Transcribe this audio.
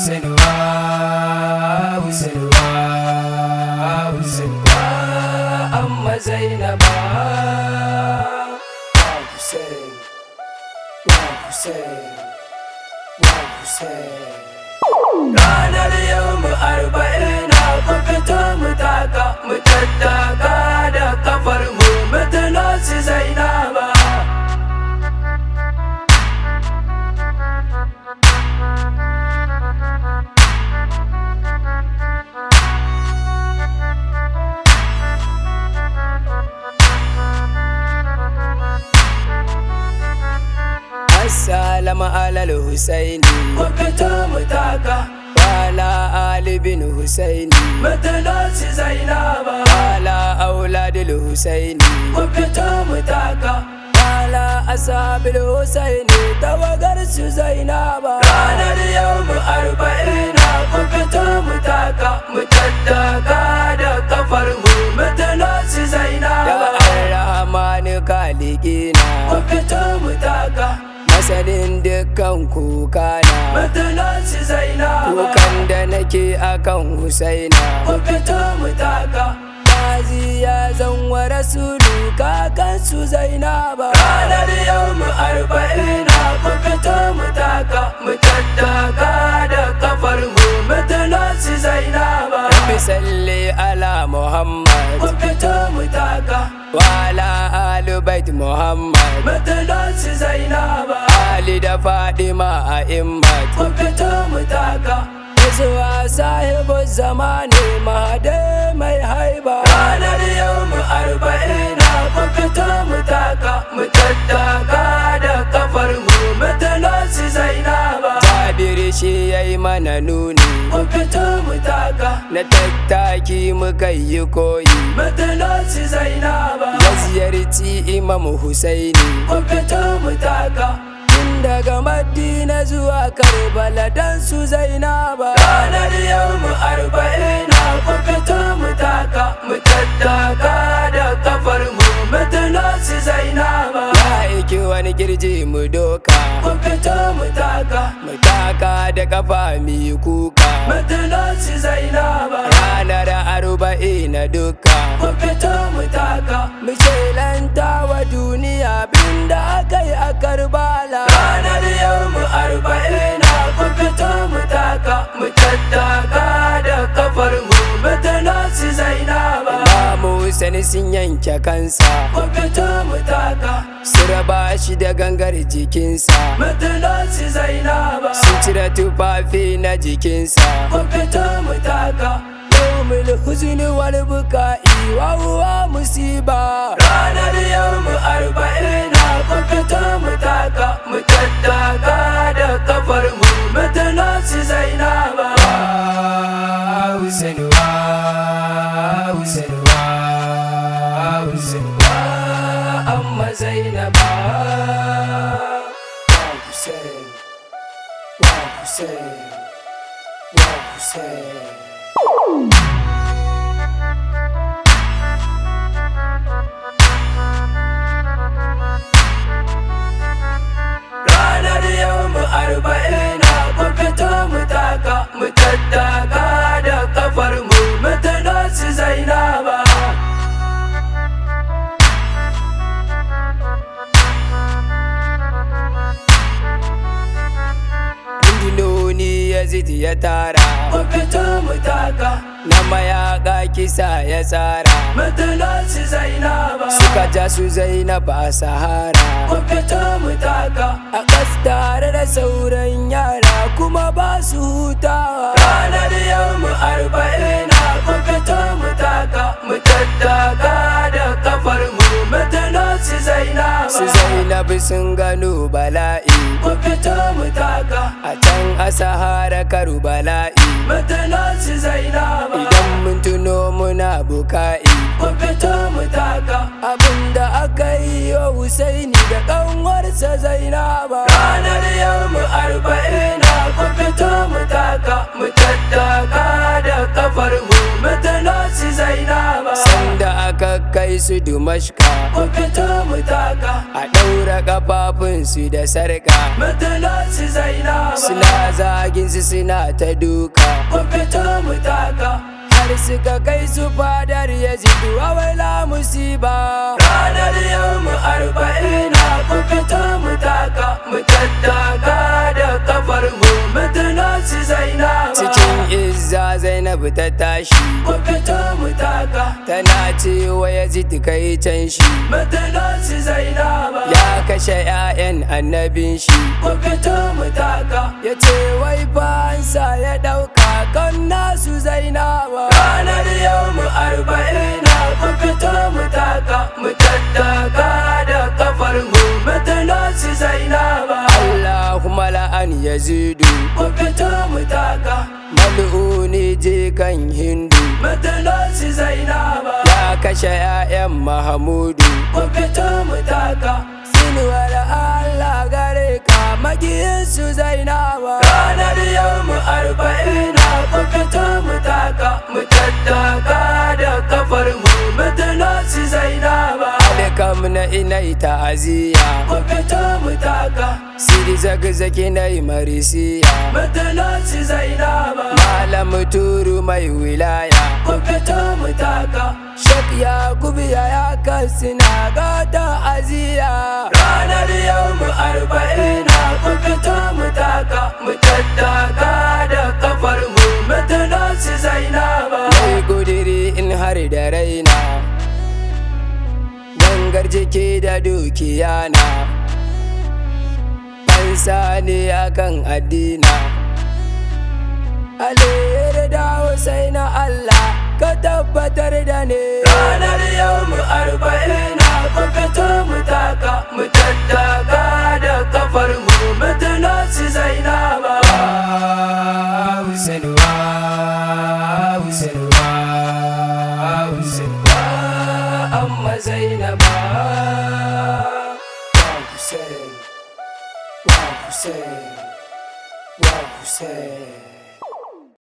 𝐬𝐞𝐳 amma Zainaba ranar yau mu 40 ku fito mu taka mu tattaka da kafar mu mutuna su Zainaba. Assalamu alal Husaini ku fito mu taka wala Ali bin Husaini mutuna su Zainaba. Wala auladul Husaini ku fito mu taka wala ashabil Husaini tawagar su Zainaba. Ranar yau mu 40 ku fito mu taka mu tattaka da kafar mu mutuna su Zainaba. Daga Ar-Rahmanu Khaliqina ku fito mu taka masanin dukkan kukana mutuna su Zainaba. Kukan da nake akan Husaina ku fito mu taka Gazi ya zan wa Rasulu kakan su Zainaba. Ranar yau mu 40 ku fito mu taka mu tattaka da kafar mu mutuna su Zainaba. Rabbi salli ala Muhammad ku fito mu taka wala alu bait Muhammad mutuna su Zainaba. Ali da Fadima a immat ku fito mu taka zuwa sahibu zamani mahade mai haiba. Ranar yau mu 40 ku fito mu taka mu tattaka da kafar mu mutuna su Zainaba. Jabir shi yayi mana nuni ku fito mu taka na tattaki mu kai koyi mutuna su Zainaba. Ya ziyarci Imam Husaini ku fito mu taka daga Madina zuwa Karbala dan su Zainaba. Ranar yau mu 40 ku fito mu taka mu tattaka da kafar mu mutuna su Zainaba. Ya iki wani girji mu doka ku fito mu taka da kafa mi kuka mutuna su Zainaba. Ranar 40 duka ku fito mu taka mu shelanta wa duniya binda akai a Karbala. Ranar yau mu 40 ku fito mu taka mu tattaka da kafar mu mutuna su Zainaba. Imamu Hussein sun yanke kansa ku fito mu taka su raba shi da gangar jikinsa mutuna su Zainaba. Sun cire tufafi na jikinsa ku fito mu taka yawmul huzni wal buka'i wa huwa musiba. Ranar yau mu 40 ku fito mu taka mu tattaka da kafar mu mutuna su Zainaba. Hussein wa Hussein wa Hussein wa amma Zainaba. Hussein wa Hussein wa Hussein. Ranar yau mu 40 ku fito mu taka mu tattaka da kafar mu mutuna su Zainaba. Rundunoni Yazid ya tara ku fito mu taka na mayaka kisa ya tsara mutuna su Zainaba. Suka ja su Zainaba a Sahara ku fito mu taka a kas tare da sauran yara kuma ba su hutawa. Ranar yau mu 40 ku fito mu taka mu tattaka da kafar mu mutuna su Zainaba. Su Zainab sun gano bala'i ku fito mu taka a can a Sahara Karbala'i mutuna su Zainaba. Idan mun tuno muna buka'i ku fito mu taka abinda aka yi wa Husaini da kanwarsa Zainaba. Ranar yau mu 40 ku fito mu taka mu tattaka da kafar mu mutuna su Zainaba. Sanda aka kai su Dimashka, mu fito mu taka, a ɗaura ƙafafunsu da sarƙa, mutulansu Zainaba, suna zagin su suna ta duka, mu fito mu taka, har suka kai su fadar Yazidu a waila musiba. ranar yau mu 40 mu fito mu taka, mu tattaka da kafar mu, mutulansu Zainaba, Cikin izza Zainabu ta tashi, mu fito mu taka, tana cewa Yazid kai can shi, mutulansu Zainaba, ya kashe 'ya'yan annabin shi. mu fito mu taka, Ya ce wai fansa ya ɗauka kan nasu Zainaba. ranar yau mu 40 mu fito mu taka, mu tattaka da kafar mu, mutulansu Zainaba, Allahumma la'an Yazidu, mu fito mu taka, mal'uni je kan Hindu, mutulansu Zainaba, ya kashe 'ya'yan Mahamudu. mu fito mu taka, Sinuwar Allah gare ka magiyinsu Zainaba. ranar yau mu 40 mu fito mu taka, mu tattaka da kafar mu, mutulansu Zainaba, 𝐬𝐴𝐚𝐿 ta'aziyya, mu fito mu taka, Sidi zaki na yi marisiya, mutulansu Zainaba, Malam Turu mai wilaya, mu fito mu taka, Shek Yakubu ya Katsina ga ta'aziyya. ranar yau mu 40 mu fito mu taka, mu tattaka da kafar mu, mutulansu Zainaba, Mai gudiri in har da raina, gangar jiki da dukiya na, fansa ne akan addina. Alayyar da Hussein Allah ka tabbatar da ne. ranar yau mu 40 mu fito mu taka, mu tattaka da kafar mu, mutulansu Zainaba, Hussein wa Hussein wa Hussein wa amma Zainaba wa Hussein wa Hussein wa Hussein.